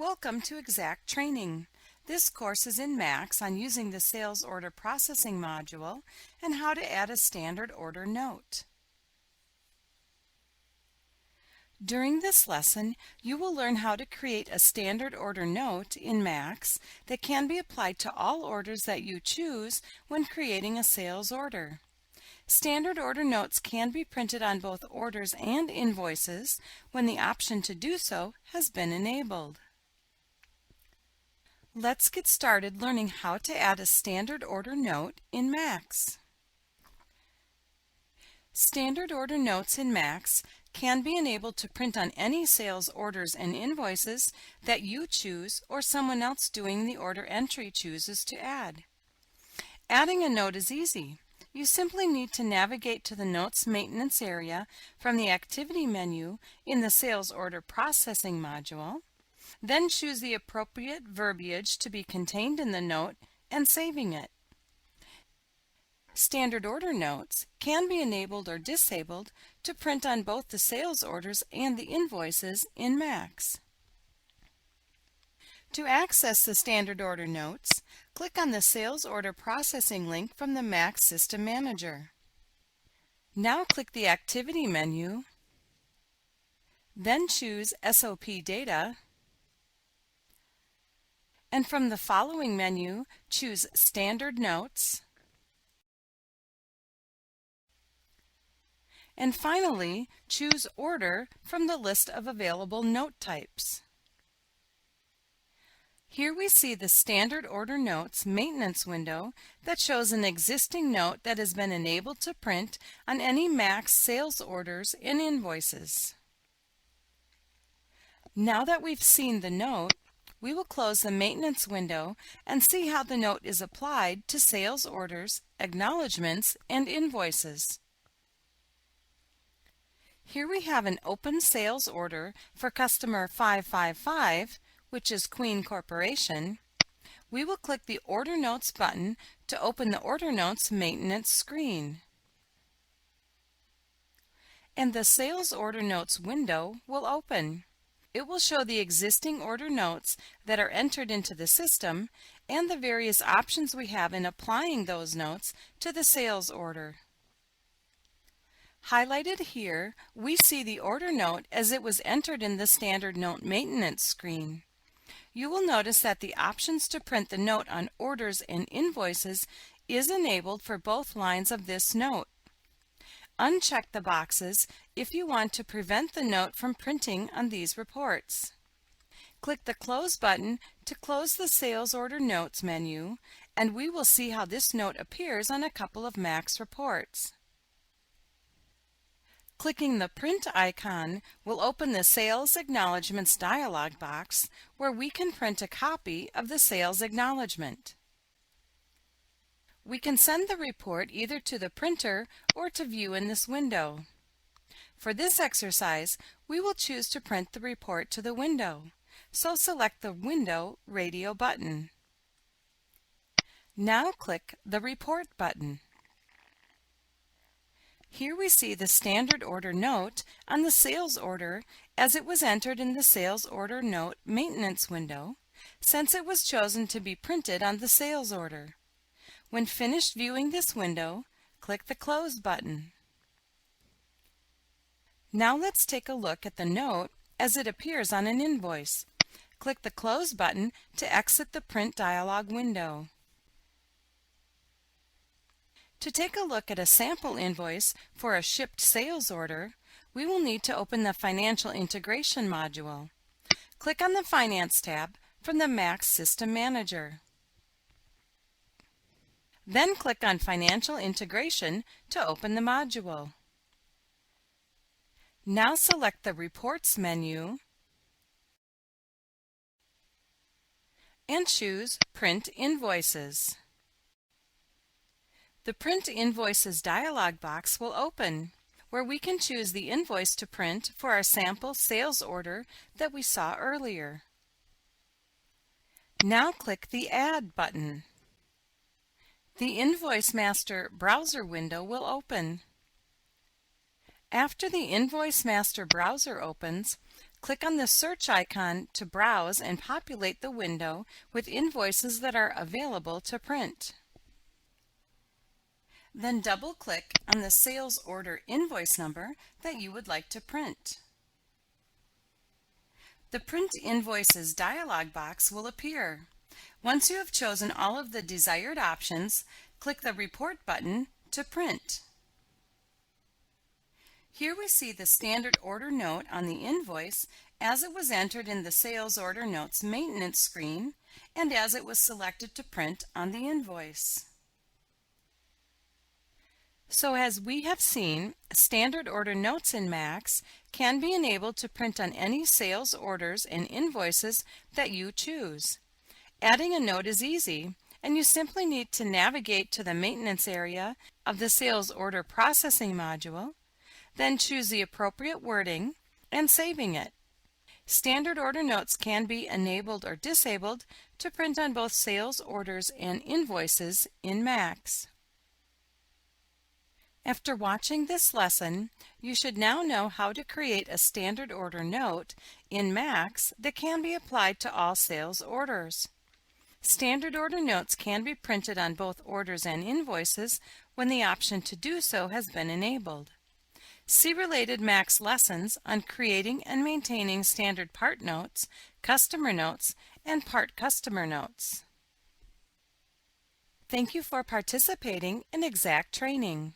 Welcome to Exact Training. This course is in Max on using the Sales Order Processing module and how to add a standard order note. During this lesson, you will learn how to create a standard order note in Max that can be applied to all orders that you choose when creating a sales order. Standard order notes can be printed on both orders and invoices when the option to do so has been enabled. Let's get started learning how to add a standard order note in Max. Standard order notes in Max can be enabled to print on any sales orders and invoices that you choose or someone else doing the order entry chooses to add. Adding a note is easy. You simply need to navigate to the Notes Maintenance area from the Activity menu in the Sales Order Processing module. Then choose the appropriate verbiage to be contained in the note and saving it. Standard order notes can be enabled or disabled to print on both the sales orders and the invoices in Max. To access the standard order notes, click on the Sales Order Processing link from the Max System Manager. Now click the Activity menu, then choose SOP Data, and from the following menu, choose Standard Notes, and finally, choose Order from the list of available note types. Here we see the Standard Order Notes maintenance window that shows an existing note that has been enabled to print on any Max sales orders and invoices. Now that we've seen the note, we will close the maintenance window and see how the note is applied to sales orders, acknowledgments, and invoices. Here we have an open sales order for customer 555, which is Queen Corporation. We will click the Order Notes button to open the Order Notes maintenance screen. And the Sales Order Notes window will open. It will show the existing order notes that are entered into the system and the various options we have in applying those notes to the sales order. Highlighted here, we see the order note as it was entered in the Standard Note Maintenance screen. You will notice that the options to print the note on orders and invoices is enabled for both lines of this note. Uncheck the boxes if you want to prevent the note from printing on these reports. Click the Close button to close the Sales Order Notes menu, and we will see how this note appears on a couple of Max reports. Clicking the Print icon will open the Sales Acknowledgements dialog box where we can print a copy of the sales acknowledgement. We can send the report either to the printer or to view in this window. For this exercise, we will choose to print the report to the window, so select the Window radio button. Now click the Report button. Here we see the standard order note on the sales order as it was entered in the Sales Order Note Maintenance window, since it was chosen to be printed on the sales order. When finished viewing this window, click the Close button. Now let's take a look at the note as it appears on an invoice. Click the Close button to exit the Print dialog window. To take a look at a sample invoice for a shipped sales order, we will need to open the Financial Integration module. Click on the Finance tab from the Max System Manager. Then click on Financial Integration to open the module. Now select the Reports menu and choose Print Invoices. The Print Invoices dialog box will open, where we can choose the invoice to print for our sample sales order that we saw earlier. Now click the Add button. The Invoice Master browser window will open. After the Invoice Master browser opens, Click on the search icon to browse and populate the window with invoices that are available to print. Then double-click on the sales order invoice number that you would like to print. The Print Invoices dialog box will appear. Once you have chosen all of the desired options, click the Report button to print. Here we see the standard order note on the invoice as it was entered in the Sales Order Notes maintenance screen and as it was selected to print on the invoice. So as we have seen, standard order notes in MAX can be enabled to print on any sales orders and invoices that you choose. Adding a note is easy, and you simply need to navigate to the maintenance area of the Sales Order Processing module, then choose the appropriate wording and saving it. Standard order notes can be enabled or disabled to print on both sales orders and invoices in MAX. After watching this lesson, you should now know how to create a standard order note in MAX that can be applied to all sales orders. Standard order notes can be printed on both orders and invoices when the option to do so has been enabled. See related MAX lessons on creating and maintaining standard part notes, customer notes, and part customer notes. Thank you for participating in Exact Training.